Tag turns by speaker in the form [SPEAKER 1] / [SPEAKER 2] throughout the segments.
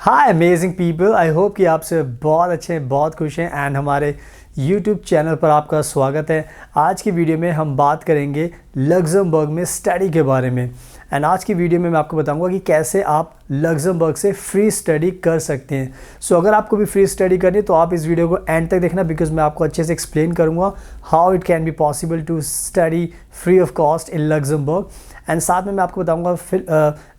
[SPEAKER 1] Hi amazing people, I hope कि आप सब बहुत अच्छे हैं, बहुत खुश हैं एंड हमारे यूट्यूब चैनल पर आपका स्वागत है। आज की वीडियो में हम बात करेंगे लग्जमबर्ग में स्टडी के बारे में। एंड आज की वीडियो में मैं आपको बताऊंगा कि कैसे आप लग्जमबर्ग से फ्री स्टडी कर सकते हैं। सो अगर आपको भी फ्री स्टडी करनी है तो आप इस वीडियो को एंड तक देखना, बिकॉज मैं आपको अच्छे से एक्सप्लेन करूंगा how it can be possible to study free of cost in Luxembourg. And साथ में मैं आपको बताऊंगा फिर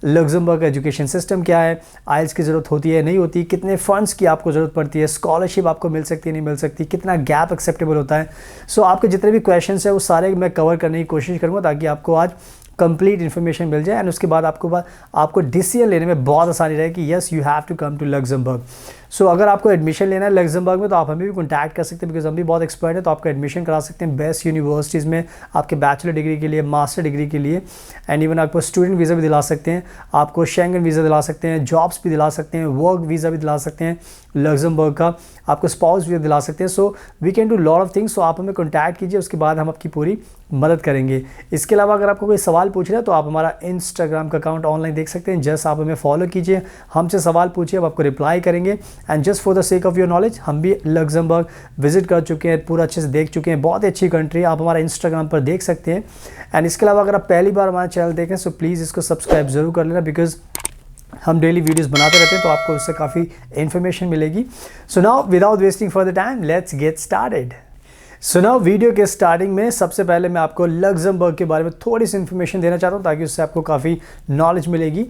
[SPEAKER 1] लग्जमबर्ग का एजुकेशन सिस्टम क्या है, आइल्स की ज़रूरत होती है नहीं होती, कितने फ़ंड्स की आपको ज़रूरत पड़ती है, स्कॉलरशिप आपको मिल सकती है नहीं मिल सकती, कितना गैप एक्सेप्टेबल होता है। सो आपके जितने भी क्वेश्चंस हैं वो सारे मैं कवर करने की कोशिश करूँगा ताकि आपको आज कंप्लीट इन्फॉर्मेशन मिल जाए एंड उसके बाद आपको डिसीजन लेने में बहुत आसानी रहे कि yes you have to come to Luxembourg. So अगर आपको एडमिशन लेना है लग्जमबर्ग में तो आप हमें भी कॉन्टैक्ट कर सकते हैं, बिकॉज हम भी बहुत एक्सपर्ट हैं। तो आपको एडमिशन करा सकते हैं बेस्ट यूनिवर्सिटीज़ में, आपके बैचलर डिग्री के लिए, मास्टर डिग्री के लिए, एंड इवन आपको स्टूडेंट वीज़ा भी दिला सकते हैं, आपको शेंगन वीज़ा दिला सकते हैं, जॉब्स भी दिला सकते हैं, वर्क वीज़ा भी दिला सकते हैं लग्जमबर्ग का, आपको स्पाउस वीज़ा दिला सकते हैं। So we can do lot of things. So आप हमें कॉन्टैक्ट कीजिए, उसके बाद हम आपकी पूरी मदद करेंगे। इसके अलावा अगर आपको कोई सवाल पूछना है तो आप हमारा इंस्टाग्राम का अकाउंट ऑनलाइन देख सकते हैं। जस्ट आप हमें फॉलो कीजिए, हमसे सवाल पूछिए, हम आपको रिप्लाई करेंगे। And just for the sake of your knowledge, हम भी लग्जमबर्ग विजिट कर चुके हैं, पूरा अच्छे से देख चुके हैं, बहुत ही अच्छी कंट्री है, आप हमारा इंस्टाग्राम पर देख सकते हैं। एंड इसके अलावा अगर आप पहली बार हमारा चैनल देखें सो प्लीज़ इसको सब्सक्राइब ज़रूर कर लेना, बिकॉज हम डेली वीडियोस बनाते रहते हैं तो आपको उससे काफ़ी इन्फॉर्मेशन मिलेगी। So now without wasting further time let's get started. So now video के स्टार्टिंग में सबसे पहले मैं आपको लग्जमबर्ग के बारे में थोड़ी सी इन्फॉर्मेशन देना चाहता हूँ ताकि उससे आपको काफ़ी नॉलेज मिलेगी।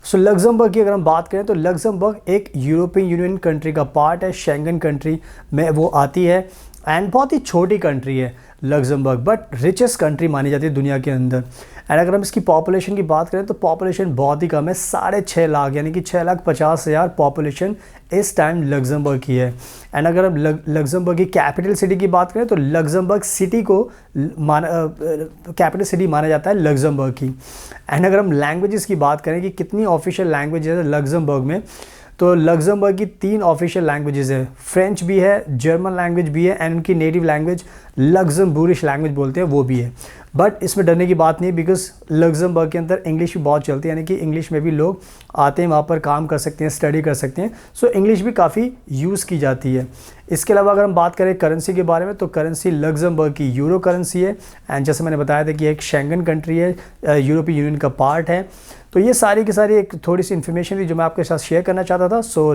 [SPEAKER 1] सो लग्जमबर्ग की अगर हम बात करें तो लग्जमबर्ग एक यूरोपियन यूनियन कंट्री का पार्ट है, शेंगन कंट्री में वो आती है एंड बहुत ही छोटी कंट्री है लग्जमबर्ग, बट रिचेस्ट कंट्री मानी जाती है दुनिया के अंदर। एंड अगर हम इसकी पॉपुलेशन की बात करें तो पॉपुलेशन बहुत ही कम है, 6.5 लाख, यानी कि 6,50,000 पॉपुलेशन इस टाइम लग्जमबर्ग की है। एंड अगर हम लग्जमबर्ग की कैपिटल सिटी की बात करें तो लग्जमबर्ग सिटी को कैपिटल सिटी माना जाता है लग्जमबर्ग की। एंड अगर हम लैंग्वेजेस की बात करें कि कितनी ऑफिशियल लैंग्वेजेस है लग्जमबर्ग में, तो लग्जमबर्ग की 3 ऑफिशियल लैंग्वेजेस है, फ्रेंच भी है, जर्मन लैंग्वेज भी है, एंड उनकी नेटिव लैंग्वेज लग्जमबूरिश लैंग्वेज बोलते हैं वो भी है। बट इसमें डरने की बात नहीं है, बिकॉज लग्जमबर्ग के अंदर इंग्लिश भी बहुत चलती है, यानी कि इंग्लिश में भी लोग आते हैं, वहाँ पर काम कर सकते हैं, स्टडी कर सकते हैं। सो इंग्लिश भी काफ़ी यूज़ की जाती है। इसके अलावा अगर हम बात करें करेंसी के बारे में तो करेंसी लग्जमबर्ग की यूरो करेंसी है, एंड जैसे मैंने बताया था कि एक शेंगन कंट्री है, यूरोपियन यूनियन का पार्ट है। तो ये सारी की सारी एक थोड़ी सी इन्फॉर्मेशन थी जो मैं आपके साथ शेयर करना चाहता था। So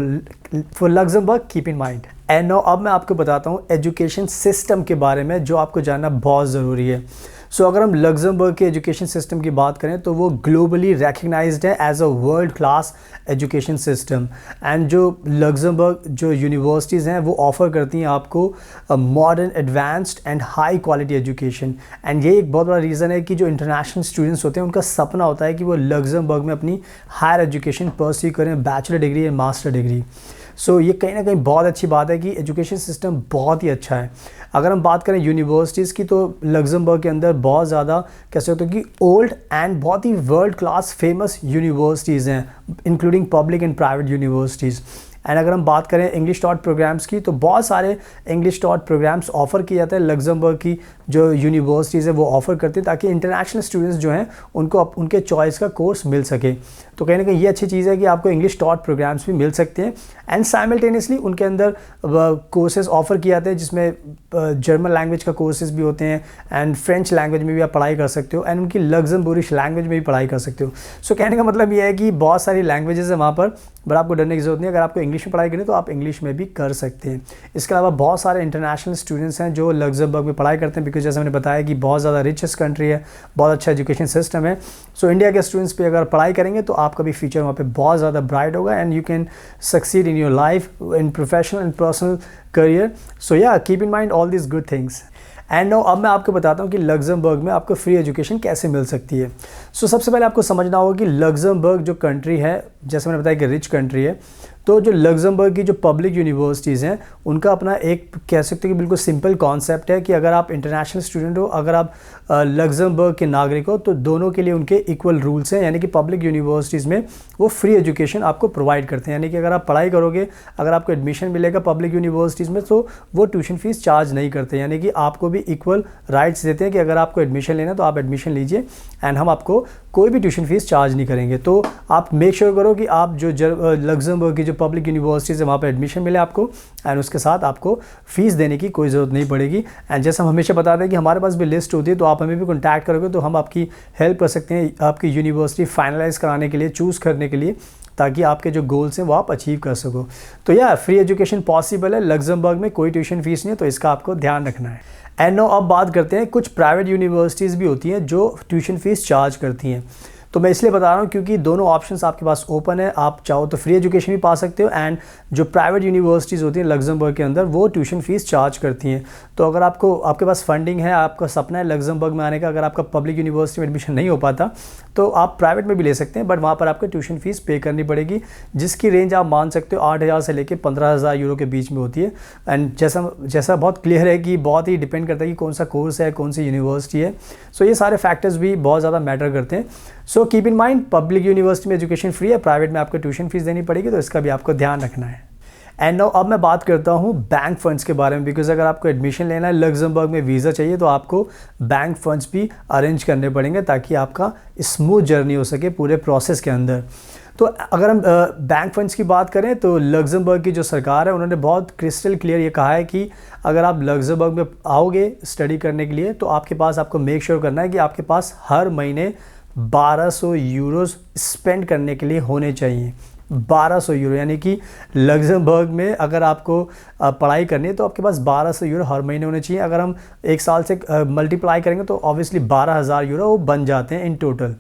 [SPEAKER 1] for Luxembourg keep in mind. And now अब मैं आपको बताता हूँ एजुकेशन सिस्टम के बारे में जो आपको जानना बहुत ज़रूरी है। सो अगर हम लग्जमबर्ग के एजुकेशन सिस्टम की बात करें तो वो ग्लोबली रिकग्नाइज्ड है as a world class education system. And जो लग्जमबर्ग जो यूनिवर्सिटीज़ हैं वो ऑफ़र करती हैं आपको modern, advanced and high quality education. And ये एक बहुत बड़ा रीज़न है कि जो इंटरनेशनल स्टूडेंट्स होते हैं उनका सपना होता है कि वो लग्जमबर्ग में अपनी हायर एजुकेशन परस्यू करें, बैचलर डिग्री या मास्टर डिग्री। सो ये कहीं ना कहीं बहुत अच्छी बात है कि एजुकेशन सिस्टम बहुत ही अच्छा है। अगर हम बात करें यूनिवर्सिटीज़ की तो लग्जमबर्ग के अंदर बहुत ज़्यादा कह सकते हो कि ओल्ड एंड बहुत ही वर्ल्ड क्लास फेमस यूनिवर्सिटीज़ हैं, including public and private universities. And अगर हम बात करें इंग्लिश टॉट प्रोग्राम्स की तो बहुत सारे इंग्लिश टॉट प्रोग्राम्स ऑफ़र किए जाते हैं, लग्जमबर्ग की जो यूनिवर्सिटीज़ है वो ऑफ़र करती है ताकि इंटरनेशनल स्टूडेंट्स जो हैं उनको उनके चॉइस का कोर्स मिल सके। तो कहीं ना कहीं ये अच्छी चीज़ है कि आपको इंग्लिश टॉट प्रोग्राम्स भी मिल सकते हैं एंड साइमल्टेनियसली उनके अंदर कोर्सेज ऑफ़र किए जाते हैं जिसमें जर्मन लैंग्वेज का कोर्सेज भी होते हैं एंड फ्रेंच लैंग्वेज में भी आप पढ़ाई कर सकते हो एंड उनकी लग्जमबूरिश लैंग्वेज में भी पढ़ाई कर सकते हो। सो कहने का मतलब ये है कि बहुत सारी लैंग्वेजेस है वहाँ पर, बट आपको डरने की ज़रूरत नहीं है। अगर आपको इंग्लिश में पढ़ाई करनी है तो आप इंग्लिश में भी कर सकते हैं। इसके अलावा बहुत सारे इंटरनेशनल स्टूडेंट्स हैं जो लग्जमबर्ग में पढ़ाई करते हैं, बिकॉज जैसे मैंने बताया कि बहुत ज़्यादा रिचेस्ट कंट्री है, बहुत अच्छा एजुकेशन सिस्टम है। सो इंडिया के स्टूडेंट्स पे अगर पढ़ाई करेंगे तो आपका भी फ्यूचर वहाँ पे बहुत ज़्यादा ब्राइट होगा and you can succeed in your life in professional and personal career. So yeah keep in mind all this good things. And now अब मैं आपको बताता हूँ कि लग्जमबर्ग में आपको फ्री एजुकेशन कैसे मिल सकती है। सो सबसे पहले आपको समझना होगा कि लग्जमबर्ग जो कंट्री है, जैसे मैंने बताया कि रिच कंट्री है, तो जो लग्जमबर्ग की जो पब्लिक यूनिवर्सिटीज़ हैं उनका अपना एक कह सकते हैं कि बिल्कुल सिंपल कॉन्सेप्ट है कि अगर आप इंटरनेशनल स्टूडेंट हो, अगर आप लग्जमबर्ग के नागरिक हो, तो दोनों के लिए उनके इक्वल रूल्स हैं। यानी कि पब्लिक यूनिवर्सिटीज़ में वो फ्री एजुकेशन आपको प्रोवाइड करते हैं, यानी कि अगर आप पढ़ाई करोगे, अगर आपको एडमिशन मिलेगा पब्लिक यूनिवर्सिटीज़ में तो वो ट्यूशन फीस चार्ज नहीं करते, यानी कि आपको भी इक्वल राइट्स देते हैं कि अगर आपको एडमिशन लेना तो आप एडमिशन लीजिए एंड हम आपको कोई भी ट्यूशन फीस चार्ज नहीं करेंगे। तो आप मेक श्योर करो कि आप जो लग्जमबर्ग की जो पब्लिक यूनिवर्सिटीज़ है वहाँ पर एडमिशन मिले आपको, एंड उसके साथ आपको फ़ीस देने की कोई ज़रूरत नहीं पड़ेगी। एंड जैसे हम हमेशा बताते हैं कि हमारे पास भी लिस्ट होती है, तो आप हमें भी कॉन्टैक्ट करोगे तो हम आपकी हेल्प कर सकते हैं आपकी यूनिवर्सिटी फाइनलाइज़ कराने के लिए, चूज़ करने के लिए, ताकि आपके जो गोल्स हैं वो आप अचीव कर सको। तो या फ्री एजुकेशन पॉसिबल है, लग्जमबर्ग में कोई ट्यूशन फीस नहीं है, तो इसका आपको ध्यान रखना है। एंड नो अब बात करते हैं, कुछ प्राइवेट यूनिवर्सिटीज़ भी होती हैं जो ट्यूशन फ़ीस चार्ज करती हैं। तो मैं इसलिए बता रहा हूँ क्योंकि दोनों ऑप्शंस आपके पास ओपन है, आप चाहो तो फ्री एजुकेशन भी पा सकते हो, एंड जो प्राइवेट यूनिवर्सिटीज़ होती हैं लग्जमबर्ग के अंदर वो ट्यूशन फ़ीस चार्ज करती हैं। तो अगर आपके पास फंडिंग है, आपका सपना है लग्जमबर्ग में आने का, अगर आपका पब्लिक यूनिवर्सिटी में एडमिशन नहीं हो पाता तो आप प्राइवेट में भी ले सकते हैं, बट वहाँ पर आपको ट्यूशन फ़ीस पे करनी पड़ेगी, जिसकी रेंज आप मान सकते हो 8,000 से लेकर 15,000 यूरो के बीच में होती है। एंड जैसा बहुत क्लियर है कि बहुत ही डिपेंड करता है कि कौन सा कोर्स है, कौन सी यूनिवर्सिटी है। सो ये सारे फैक्टर्स भी बहुत ज़्यादा मैटर करते हैं। So keep in mind, public university में एजुकेशन फ्री है, प्राइवेट में आपको ट्यूशन फीस देनी पड़ेगी, तो इसका भी आपको ध्यान रखना है। एंड नाउ अब मैं बात करता हूँ बैंक फंड्स के बारे में, बिकॉज अगर आपको एडमिशन लेना है लग्जमबर्ग में, वीज़ा चाहिए, तो आपको बैंक फंड्स भी अरेंज करने पड़ेंगे ताकि आपका स्मूथ जर्नी हो सके पूरे प्रोसेस के अंदर। तो अगर हम बैंक फंड्स की बात करें तो लग्जमबर्ग की जो सरकार है उन्होंने बहुत क्रिस्टल क्लियर ये कहा है कि अगर आप लग्जमबर्ग में आओगे स्टडी करने के लिए, तो आपको मेक श्योर करना है कि आपके पास हर महीने 1200 यूरोस स्पेंड करने के लिए होने चाहिए। 1200 यूरो, यानी कि लग्जमबर्ग में अगर आपको पढ़ाई करनी है तो आपके पास 1200 यूरो हर महीने होने चाहिए। अगर हम एक साल से मल्टीप्लाई करेंगे तो ऑब्वियसली 12,000 यूरो वो बन जाते हैं इन टोटल।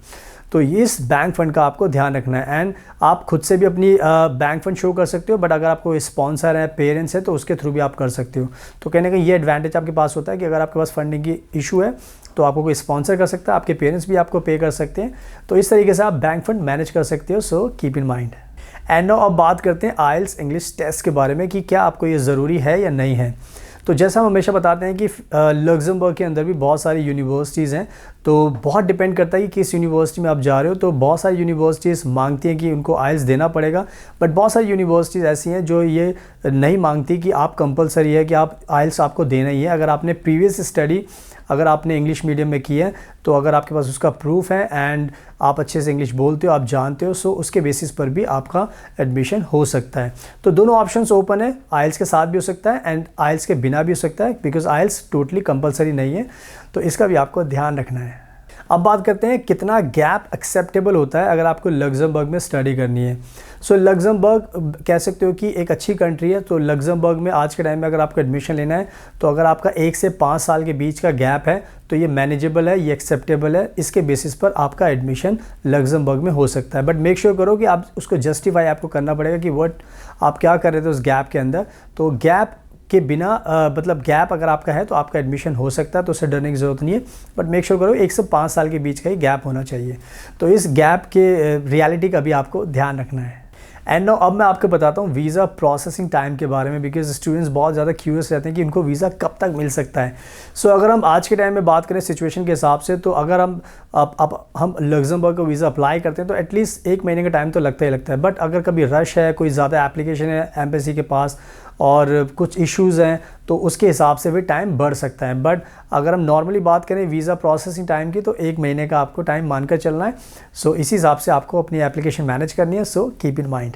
[SPEAKER 1] तो इस बैंक फ़ंड का आपको ध्यान रखना है। एंड आप खुद से भी अपनी बैंक फ़ंड शो कर सकते हो, बट अगर आपको स्पॉन्सर है, पेरेंट्स है, तो उसके थ्रू भी आप कर सकते हो। तो कहने का ये एडवांटेज आपके पास होता है कि अगर आपके पास फंडिंग की इशू है तो आपको कोई स्पॉन्सर कर सकता है, आपके पेरेंट्स भी आपको पे कर सकते हैं। तो इस तरीके से आप बैंक फ़ंड मैनेज कर सकते हो। So keep in mind. And now अब बात करते हैं आइल्स इंग्लिश टेस्ट के बारे में कि क्या आपको ये ज़रूरी है या नहीं है। तो जैसा हम हमेशा बताते हैं कि लग्जमबर्ग के अंदर भी बहुत सारी यूनिवर्सिटीज़ हैं, तो बहुत डिपेंड करता है कि किस यूनिवर्सिटी में आप जा रहे हो। तो बहुत सारी यूनिवर्सिटीज़ मांगती हैं कि उनको आइल्स देना पड़ेगा, बट बहुत सारी यूनिवर्सिटीज़ ऐसी हैं जो ये नहीं मांगती कि आप कंपलसरी है कि आप आइल्स आपको देना ही है। अगर आपने प्रीवियस स्टडी अगर आपने इंग्लिश मीडियम में की है, तो अगर आपके पास उसका प्रूफ है एंड आप अच्छे से इंग्लिश बोलते हो, आप जानते हो, सो उसके बेसिस पर भी आपका एडमिशन हो सकता है। तो दोनों ऑप्शंस ओपन है, आइल्स के साथ भी हो सकता है एंड आइल्स के बिना भी हो सकता है, बिकॉज आइल्स टोटली कंपलसरी नहीं है। तो इसका भी आपको ध्यान रखना है। अब बात करते हैं कितना गैप एक्सेप्टेबल होता है अगर आपको लग्जमबर्ग में स्टडी करनी है। सो लग्जमबर्ग कह सकते हो कि एक अच्छी कंट्री है। तो लग्जमबर्ग में आज के टाइम में अगर आपको एडमिशन लेना है, तो अगर आपका 1 से 5 साल के बीच का गैप है तो ये मैनेजेबल है, ये एक्सेप्टेबल है। इसके बेसिस पर आपका एडमिशन लग्जमबर्ग में हो सकता है, बट मेक श्योर करो कि आप उसको जस्टिफाई आपको करना पड़ेगा कि व्हाट आप क्या कर रहे थे उस गैप के अंदर। तो गैप के बिना मतलब गैप अगर आपका है तो आपका एडमिशन हो सकता है, तो उससे डरने की ज़रूरत नहीं है, बट मेक श्योर करो 1 से 5 साल के बीच का ही गैप होना चाहिए। तो इस गैप के रियलिटी का भी आपको ध्यान रखना है। एंड नो अब मैं आपको बताता हूँ वीज़ा प्रोसेसिंग टाइम के बारे में, बिकॉज स्टूडेंट्स बहुत ज़्यादा क्यूरियस रहते हैं कि उनको वीज़ा कब तक मिल सकता है। सो अगर हम आज के टाइम में बात करें सिचुएशन के हिसाब से, तो अगर हम लग्जमबर्ग को वीज़ा अप्लाई करते हैं तो एटलीस्ट 1 महीने का टाइम तो लगता ही लगता है। बट अगर कभी रश है, कोई ज़्यादा एप्लीकेशन है एम्बेसी के पास और कुछ इश्यूज़ हैं, तो उसके हिसाब से भी टाइम बढ़ सकता है। बट अगर हम नॉर्मली बात करें वीज़ा प्रोसेसिंग टाइम की, तो 1 महीने का आपको टाइम मानकर चलना है। सो इसी हिसाब से आपको अपनी एप्लीकेशन मैनेज करनी है। So keep in mind.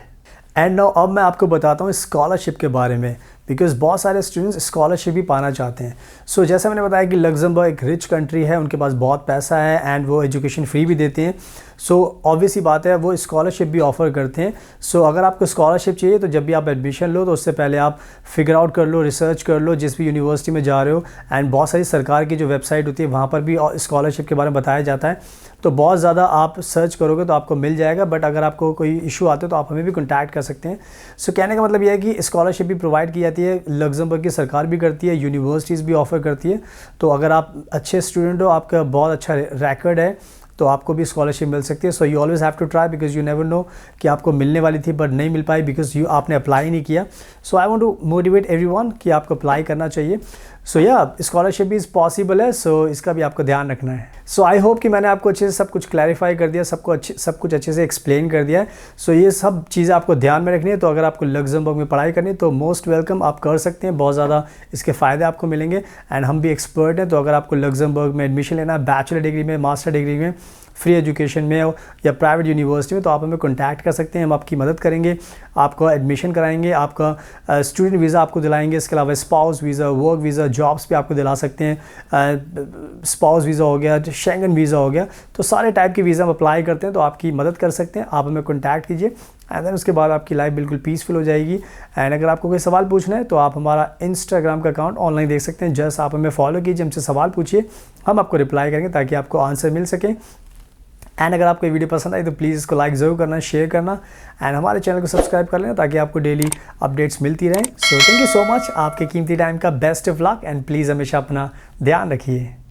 [SPEAKER 1] And now अब मैं आपको बताता हूँ स्कॉलरशिप के बारे में, बिकॉज बहुत सारे स्टूडेंट्स स्कॉलरशिप भी पाना चाहते हैं। सो जैसा मैंने बताया कि लग्जमबर्ग एक रिच कंट्री है, उनके पास बहुत पैसा है एंड वो एजुकेशन फ्री भी देते हैं। सो ऑब्वियस ही बात है वो स्कॉलरशिप भी ऑफ़र करते हैं। सो अगर आपको स्कॉलरशिप चाहिए तो जब भी आप एडमिशन लो तो उससे पहले आप फिगर आउट कर लो, रिसर्च कर लो जिस भी यूनिवर्सिटी में जा रहे हो। एंड बहुत सारी सरकार की जो वेबसाइट होती है वहाँ पर भी स्कॉलरशिप के बारे में बताया जाता है, तो बहुत ज़्यादा आप सर्च करोगे तो आपको मिल जाएगा। बट अगर आपको कोई इशू आते हो तो आप हमें भी कॉन्टैक्ट कर सकते हैं। सो कहने का मतलब यह है कि स्कॉलरशिप भी प्रोवाइड की जाती है, लग्जमबर्ग की सरकार भी करती है, यूनिवर्सिटीज़ भी ऑफ़र करती है। तो अगर आप अच्छे स्टूडेंट हो, आपका बहुत अच्छा रिकॉर्ड है, तो आपको भी स्कॉलरशिप मिल सकती है। So you always have to try, because you never know कि आपको मिलने वाली थी बट नहीं मिल पाई बिकॉज आपने अप्लाई नहीं किया। So I want to motivate everyone कि आपको अप्लाई करना चाहिए। सो या स्कॉलरशिप भी पॉसिबल है, सो इसका भी आपको ध्यान रखना है। सो आई होप कि मैंने आपको अच्छे से सब कुछ क्लैरिफाई कर दिया, सब कुछ अच्छे से एक्सप्लेन कर दिया है। सो ये सब चीज़ें आपको ध्यान में रखनी है। तो अगर आपको लग्जमबर्ग में पढ़ाई करनी है तो मोस्ट वेलकम, आप कर सकते हैं, बहुत ज़्यादा इसके फ़ायदे आपको मिलेंगे। एंड हम भी एक्सपर्ट हैं, तो अगर आपको लग्जमबर्ग में एडमिशन लेना है बैचलर डिग्री में, मास्टर डिग्री में, फ्री एजुकेशन में हो या प्राइवेट यूनिवर्सिटी में, तो आप हमें कॉन्टैक्ट कर सकते हैं, हम आपकी मदद करेंगे, आपको एडमिशन कराएंगे, आपका स्टूडेंट वीज़ा आपको दिलाएंगे, इसके अलावा spouse visa, work visa, jobs भी आपको दिला सकते हैं। स्पाउस वीज़ा हो गया, शेंगन वीज़ा हो गया, तो सारे टाइप के वीज़ा हम अप्लाई करते हैं, तो आपकी मदद कर सकते हैं। आप हमें कॉन्टैक्ट कीजिए एंड देन उसके बाद आपकी लाइफ बिल्कुल पीसफुल हो जाएगी। एंड अगर आपको कोई सवाल पूछना है तो आप हमारा इंस्टाग्राम का अकाउंट ऑनलाइन देख सकते हैं, जस्ट आप हमें फॉलो कीजिए, हमसे सवाल पूछिए, हम आपको रिप्लाई करेंगे ताकि आपको आंसर मिल सके। एंड अगर आपको वीडियो पसंद आई तो प्लीज़ इसको लाइक ज़रूर करना, शेयर करना एंड हमारे चैनल को सब्सक्राइब कर लेना ताकि आपको डेली अपडेट्स मिलती रहें। So thank you so much, आपके कीमती टाइम का best of luck and please हमेशा अपना ध्यान रखिए।